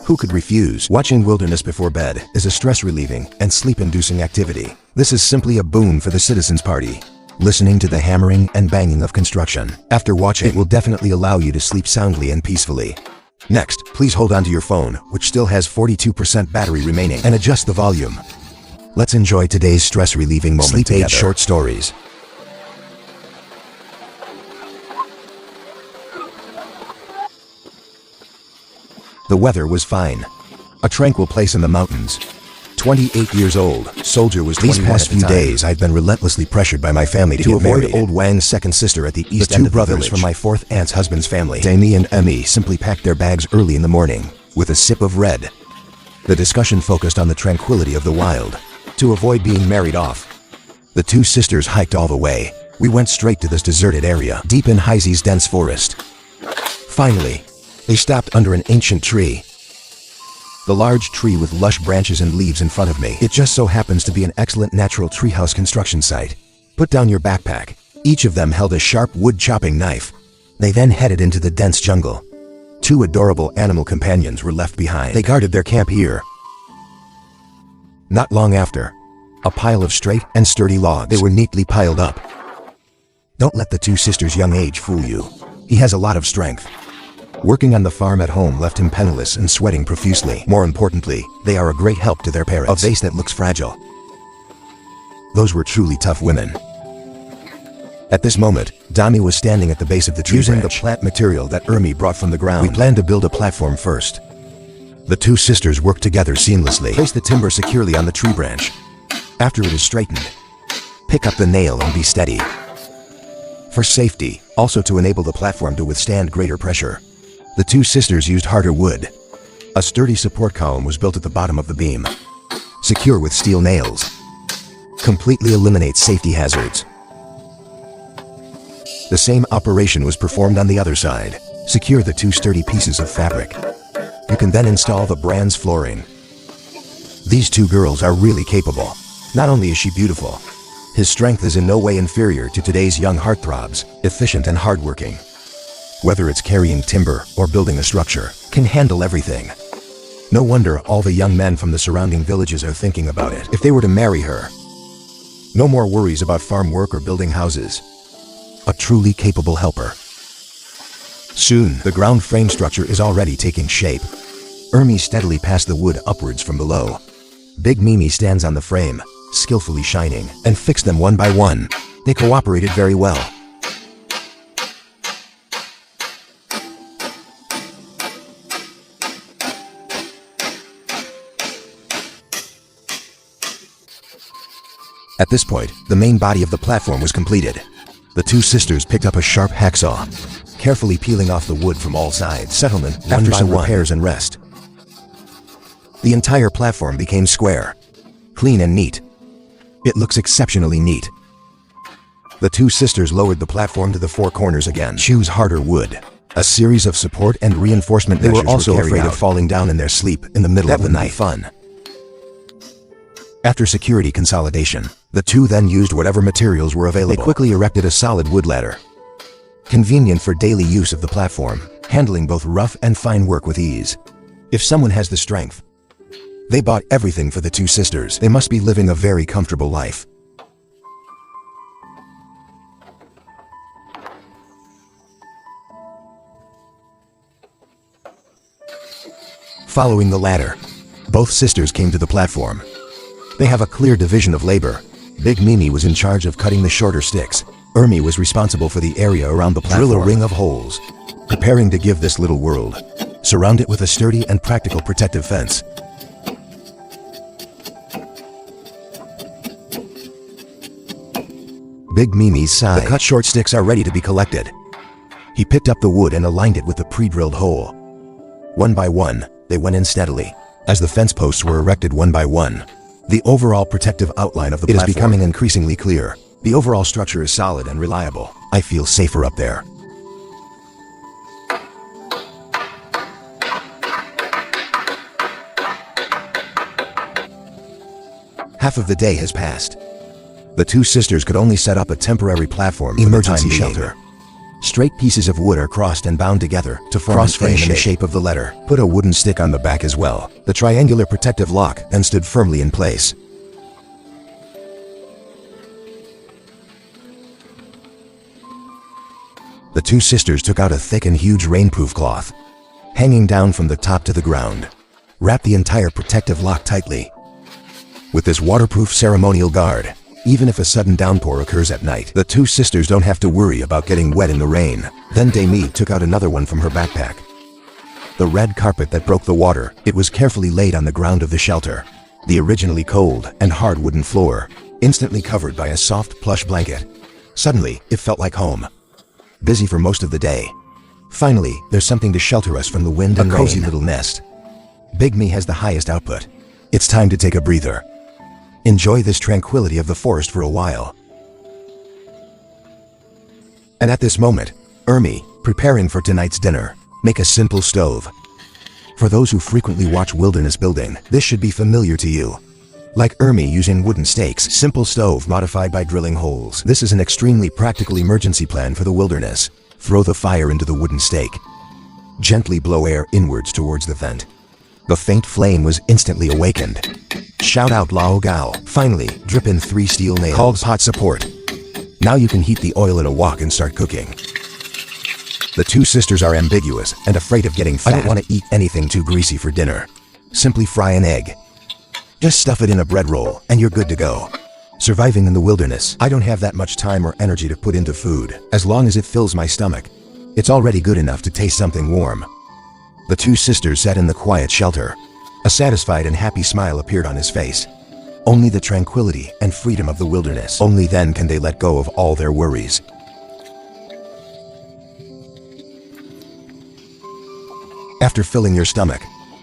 Who could refuse? Watching wilderness before bed is a stress-relieving and sleep-inducing activity. This is simply a boon for the citizens' party. Listening to the hammering and banging of construction. After watching, it will definitely allow you to sleep soundly and peacefully. Next, please hold onto your phone, which still has 42% battery remaining, and adjust the volume. Let's enjoy today's stress-relieving moment together. Sleep Aid short stories. The weather was fine. A tranquil place in the mountains. 28 years old, Soldier was 21. These past few days, I've been relentlessly pressured by my family to avoid married. Old Wang's second sister at the east end of the village. The two brothers from my fourth aunt's husband's family, Damie and Emmy, simply packed their bags early in the morning, with a sip of red. The discussion focused on the tranquility of the wild. To avoid being married off, the two sisters hiked all the way. We went straight to this deserted area, deep in Heise's dense forest. Finally, they stopped under an ancient tree. The large tree with lush branches and leaves in front of me. It just so happens to be an excellent natural treehouse construction site. Put down your backpack. Each of them held a sharp wood chopping knife. They then headed into the dense jungle. Two adorable animal companions were left behind. They guarded their camp here. Not long after, a pile of straight and sturdy logs. They were neatly piled up. Don't let the two sisters' young age fool you. He has a lot of strength. Working on the farm at home left him penniless and sweating profusely. More importantly, they are a great help to their parents. A vase that looks fragile. Those were truly tough women. At this moment, Dami was standing at the base of the tree using the plant material that Ermi brought from the ground. We planned to build a platform first. The two sisters worked together seamlessly. Place the timber securely on the tree branch. After it is straightened, pick up the nail and be steady. For safety, also to enable the platform to withstand greater pressure, the two sisters used harder wood. A sturdy support column was built at the bottom of the beam, secure with steel nails. Completely eliminates safety hazards. The same operation was performed on the other side. Secure the two sturdy pieces of fabric. You can then install the brand's flooring. These two girls are really capable. Not only is she beautiful, his strength is in no way inferior to today's young heartthrobs, efficient and hardworking. Whether it's carrying timber or building a structure, can handle everything. No wonder all the young men from the surrounding villages are thinking about it. If they were to marry her, no more worries about farm work or building houses. A truly capable helper. Soon, the ground frame structure is already taking shape. Ermi steadily passed the wood upwards from below. Big Mimi stands on the frame, skillfully shining, and fixed them one by one. They cooperated very well. At this point, the main body of the platform was completed. The two sisters picked up a sharp hacksaw, carefully peeling off the wood from all sides. Settlement, after some repairs and rest. The entire platform became square, clean and neat. It looks exceptionally neat. The two sisters lowered the platform to the four corners again. Choose harder wood. A series of support and reinforcement measures were also afraid of falling down in their sleep in the middle of the night. Fun. After security consolidation, the two then used whatever materials were available. They quickly erected a solid wood ladder. Convenient for daily use of the platform, handling both rough and fine work with ease. If someone has the strength, they bought everything for the two sisters. They must be living a very comfortable life. Following the ladder, both sisters came to the platform. They have a clear division of labor. Big Mimi was in charge of cutting the shorter sticks. Ermi was responsible for the area around the platform. Drill a ring of holes, preparing to give this little world. Surround it with a sturdy and practical protective fence. Big Mimi's side. The cut short sticks are ready to be collected. He picked up the wood and aligned it with the pre-drilled hole. One by one, they went in steadily. As the fence posts were erected one by one, the overall protective outline of the platform is becoming increasingly clear. The overall structure is solid and reliable. I feel safer up there. Half of the day has passed. The two sisters could only set up a temporary platform emergency shelter. Straight pieces of wood are crossed and bound together to form a frame in the shape of the letter. Put a wooden stick on the back as well. The triangular protective lock then stood firmly in place. The two sisters took out a thick and huge rainproof cloth, hanging down from the top to the ground. Wrap the entire protective lock tightly. With this waterproof ceremonial guard, even if a sudden downpour occurs at night, the two sisters don't have to worry about getting wet in the rain. Then Demi took out another one from her backpack. The red carpet that broke the water, it was carefully laid on the ground of the shelter. The originally cold and hard wooden floor, instantly covered by a soft plush blanket. Suddenly, it felt like home. Busy for most of the day. Finally, there's something to shelter us from the wind and rain. A cozy little nest. Big Me has the highest output. It's time to take a breather. Enjoy this tranquility of the forest for a while. And at this moment, Ermi, preparing for tonight's dinner, make a simple stove. For those who frequently watch wilderness building, this should be familiar to you. Like Ermi using wooden stakes, simple stove modified by drilling holes. This is an extremely practical emergency plan for the wilderness. Throw the fire into the wooden stake. Gently blow air inwards towards the vent. The faint flame was instantly awakened. Shout out Lao Gao. Finally, drip in 3 steel nails. Called pot support. Now you can heat the oil in a wok and start cooking. The two sisters are ambiguous and afraid of getting fat. I don't want to eat anything too greasy for dinner. Simply fry an egg. Just stuff it in a bread roll and you're good to go. Surviving in the wilderness, I don't have that much time or energy to put into food. As long as it fills my stomach, it's already good enough to taste something warm. The two sisters sat in the quiet shelter. A satisfied and happy smile appeared on his face. Only the tranquility and freedom of the wilderness. Only then can they let go of all their worries. After filling your stomach,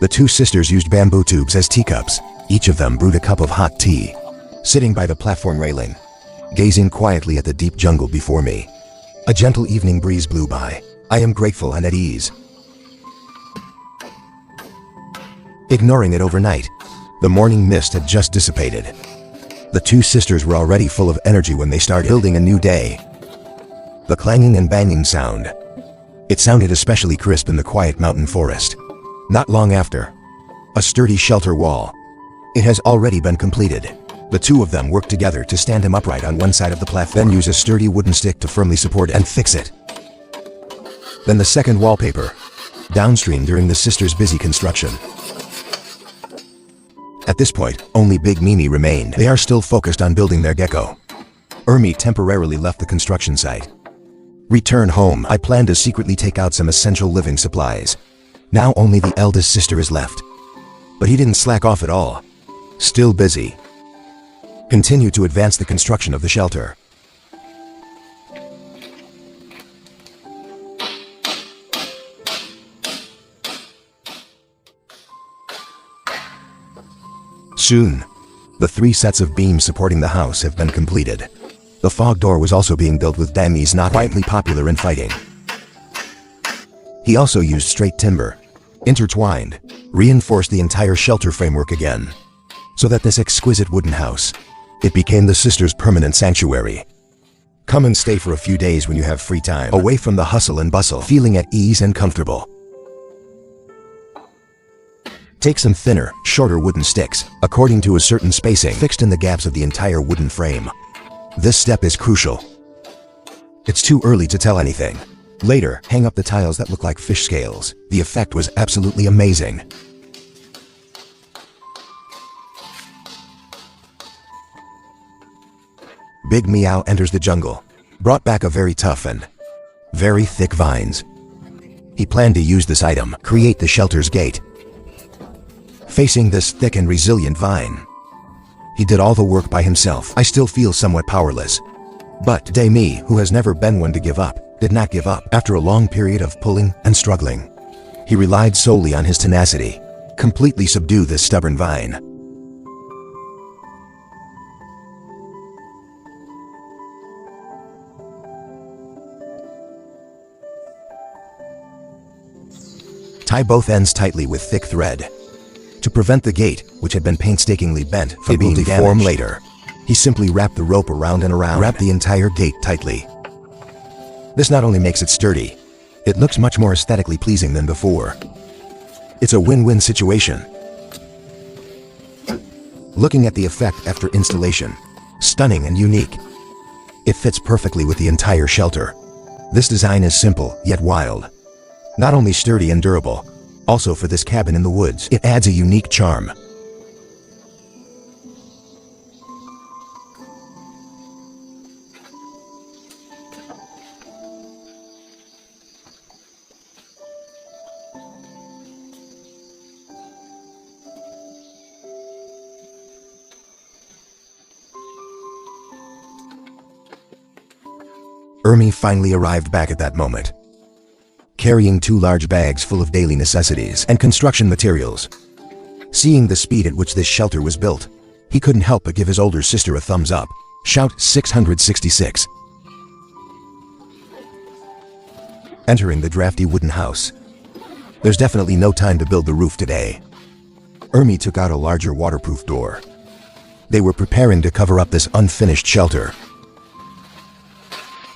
the two sisters used bamboo tubes as teacups. Each of them brewed a cup of hot tea. Sitting by the platform railing, gazing quietly at the deep jungle before me. A gentle evening breeze blew by. I am grateful and at ease. Ignoring it overnight, the morning mist had just dissipated. The two sisters were already full of energy when they started building a new day. The clanging and banging sound. It sounded especially crisp in the quiet mountain forest. Not long after, a sturdy shelter wall. It has already been completed. The two of them worked together to stand him upright on one side of the platform, then use a sturdy wooden stick to firmly support and fix it. Then the second wallpaper, downstream during the sisters' busy construction. At this point, only Big Mimi remained. They are still focused on building their gecko. Ermi temporarily left the construction site. Return home, I plan to secretly take out some essential living supplies. Now only the eldest sister is left. But he didn't slack off at all. Still busy. Continue to advance the construction of the shelter. Soon, the 3 sets of beams supporting the house have been completed. The fog door was also being built with Dami's knot, quietly popular in fighting. He also used straight timber, intertwined, reinforced the entire shelter framework again, so that this exquisite wooden house, it became the sisters' permanent sanctuary. Come and stay for a few days when you have free time, away from the hustle and bustle, feeling at ease and comfortable. Take some thinner, shorter wooden sticks, according to a certain spacing, fixed in the gaps of the entire wooden frame. This step is crucial. It's too early to tell anything. Later, hang up the tiles that look like fish scales. The effect was absolutely amazing. Big Meow enters the jungle, brought back a very tough and very thick vines. He planned to use this item, create the shelter's gate. Facing this thick and resilient vine, he did all the work by himself. I still feel somewhat powerless. But Demi, who has never been one to give up, did not give up. After a long period of pulling and struggling, he relied solely on his tenacity, completely subdue this stubborn vine. Tie both ends tightly with thick thread. To prevent the gate, which had been painstakingly bent from being deformed later, he simply wrapped the rope around and around, wrapped the entire gate tightly. This not only makes it sturdy, it looks much more aesthetically pleasing than before. It's a win-win situation. Looking at the effect after installation, stunning and unique. It fits perfectly with the entire shelter. This design is simple, yet wild. Not only sturdy and durable, also for this cabin in the woods, it adds a unique charm. Ermi finally arrived back at that moment, carrying 2 large bags full of daily necessities and construction materials. Seeing the speed at which this shelter was built, he couldn't help but give his older sister a thumbs up. Shout 666. Entering the drafty wooden house. There's definitely no time to build the roof today. Ermi took out a larger waterproof door. They were preparing to cover up this unfinished shelter.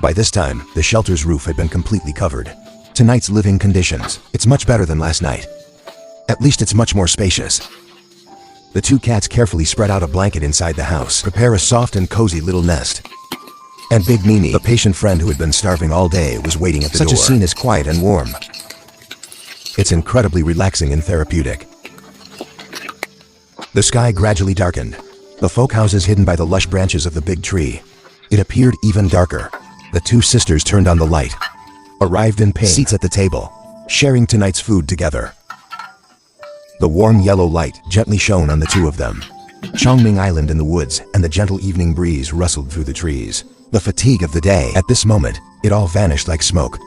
By this time, the shelter's roof had been completely covered. Tonight's living conditions, it's much better than last night. At least it's much more spacious. The 2 cats carefully spread out a blanket inside the house, prepare a soft and cozy little nest. And Big Mimi, the patient friend who had been starving all day, was waiting at the door. Such a scene is quiet and warm. It's incredibly relaxing and therapeutic. The sky gradually darkened. The folk houses hidden by the lush branches of the big tree. It appeared even darker. The 2 sisters turned on the light, arrived in pain, seats at the table, sharing tonight's food together. The warm yellow light gently shone on the 2 of them. Chongming Island in the woods, and the gentle evening breeze rustled through the trees. The fatigue of the day, at this moment, it all vanished like smoke.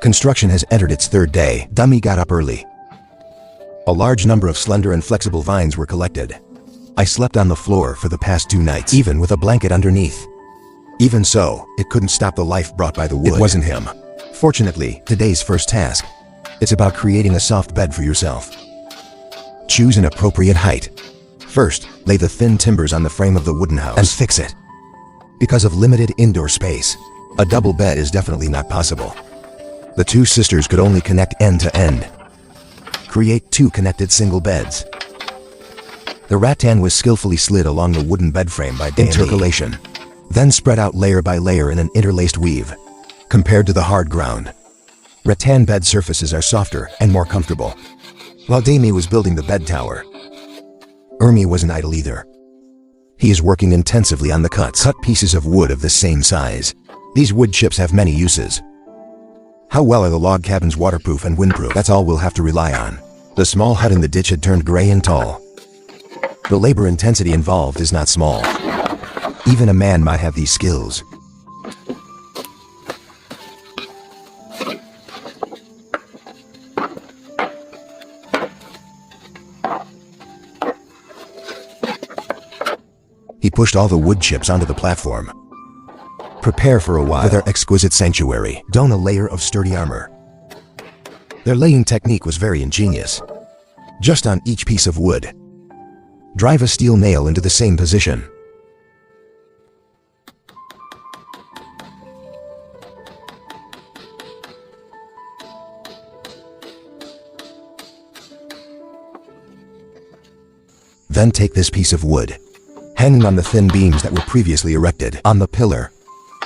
Construction has entered its 3rd day. Dummy got up early. A large number of slender and flexible vines were collected. I slept on the floor for the past 2 nights, even with a blanket underneath. Even so, it couldn't stop the life brought by the wood. It wasn't him. Fortunately, today's first task. It's about creating a soft bed for yourself. Choose an appropriate height. First, lay the thin timbers on the frame of the wooden house and fix it. Because of limited indoor space, a double bed is definitely not possible. The 2 sisters could only connect end to end. Create 2 connected single beds. The rattan was skillfully slid along the wooden bed frame by intercalation, then spread out layer by layer in an interlaced weave. Compared to the hard ground, rattan bed surfaces are softer and more comfortable. While Damie was building the bed tower, Ermi wasn't idle either. He is working intensively on the cut pieces of wood of the same size. These wood chips have many uses. How well are the log cabins waterproof and windproof? That's all we'll have to rely on. The small hut in the ditch had turned gray and tall. The labor intensity involved is not small. Even a man might have these skills. He pushed all the wood chips onto the platform. Prepare for a while. For their exquisite sanctuary, don a layer of sturdy armor. Their laying technique was very ingenious. Just on each piece of wood, drive a steel nail into the same position. Then take this piece of wood, hanging on the thin beams that were previously erected on the pillar.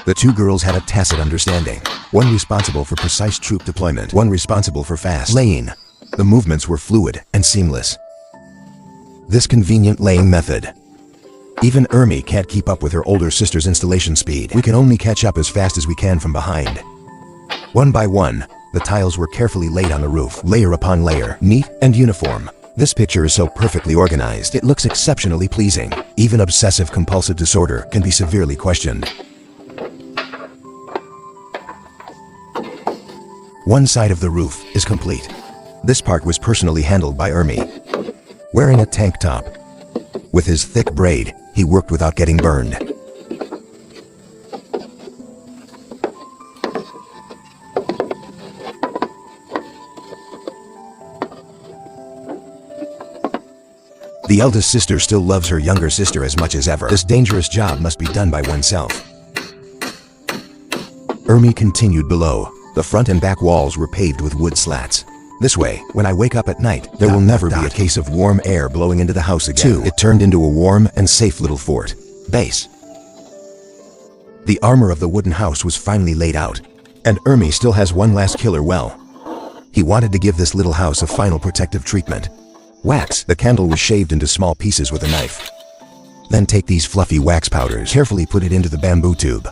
The 2 girls had a tacit understanding. One responsible for precise troop deployment, one responsible for fast laying. The movements were fluid and seamless. This convenient laying method. Even Ermi can't keep up with her older sister's installation speed. We can only catch up as fast as we can from behind. One by one, the tiles were carefully laid on the roof, layer upon layer, neat and uniform. This picture is so perfectly organized, it looks exceptionally pleasing. Even obsessive-compulsive disorder can be severely questioned. One side of the roof is complete. This part was personally handled by Ermi. Wearing a tank top, with his thick braid, he worked without getting burned. The eldest sister still loves her younger sister as much as ever. This dangerous job must be done by oneself. Ermi continued below. The front and back walls were paved with wood slats. This way, when I wake up at night, there will never be a case of warm air blowing into the house again. 2. It turned into a warm and safe little fort. Base. The armor of the wooden house was finally laid out, and Ermi still has one last killer well. He wanted to give this little house a final protective treatment. Wax. The candle was shaved into small pieces with a knife. Then take these fluffy wax powders, carefully put it into the bamboo tube.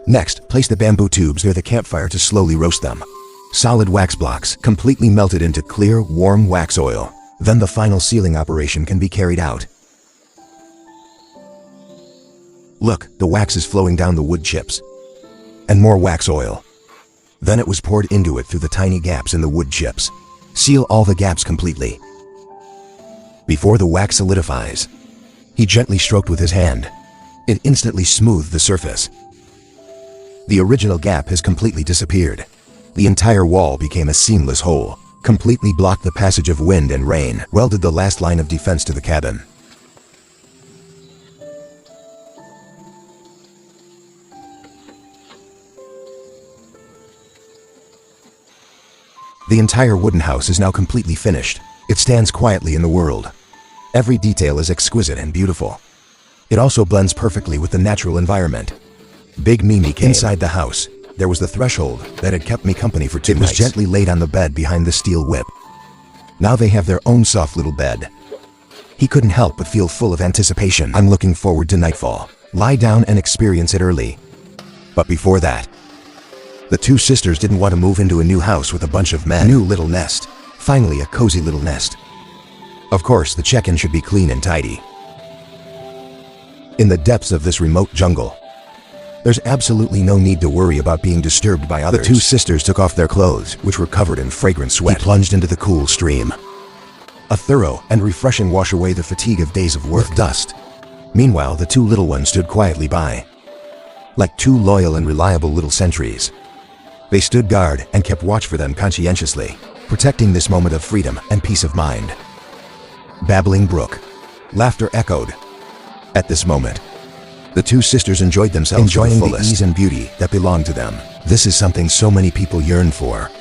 Next, place the bamboo tubes near the campfire to slowly roast them. Solid wax blocks, completely melted into clear, warm wax oil. Then the final sealing operation can be carried out. Look, the wax is flowing down the wood chips. And more wax oil. Then it was poured into it through the tiny gaps in the wood chips. Seal all the gaps completely. Before the wax solidifies, he gently stroked with his hand. It instantly smoothed the surface. The original gap has completely disappeared. The entire wall became a seamless hole, completely blocked the passage of wind and rain, welded the last line of defense to the cabin. The entire wooden house is now completely finished. It stands quietly in the world. Every detail is exquisite and beautiful. It also blends perfectly with the natural environment. Big Mimi came inside the house. There was the threshold that had kept me company for 2 nights. It was gently laid on the bed behind the steel whip. Now they have their own soft little bed. He couldn't help but feel full of anticipation. I'm looking forward to nightfall. Lie down and experience it early. But before that, the 2 sisters didn't want to move into a new house with a bunch of men. New little nest. Finally, a cozy little nest. Of course, the check-in should be clean and tidy. In the depths of this remote jungle, there's absolutely no need to worry about being disturbed by others. The 2 sisters took off their clothes, which were covered in fragrant sweat. He plunged into the cool stream. A thorough and refreshing wash away the fatigue of days of work. With dust. Meanwhile, the 2 little ones stood quietly by. Like 2 loyal and reliable little sentries. They stood guard and kept watch for them conscientiously, protecting this moment of freedom and peace of mind. Babbling brook. Laughter echoed. At this moment, the 2 sisters enjoyed themselves, enjoying the ease and beauty that belonged to them. This is something so many people yearn for.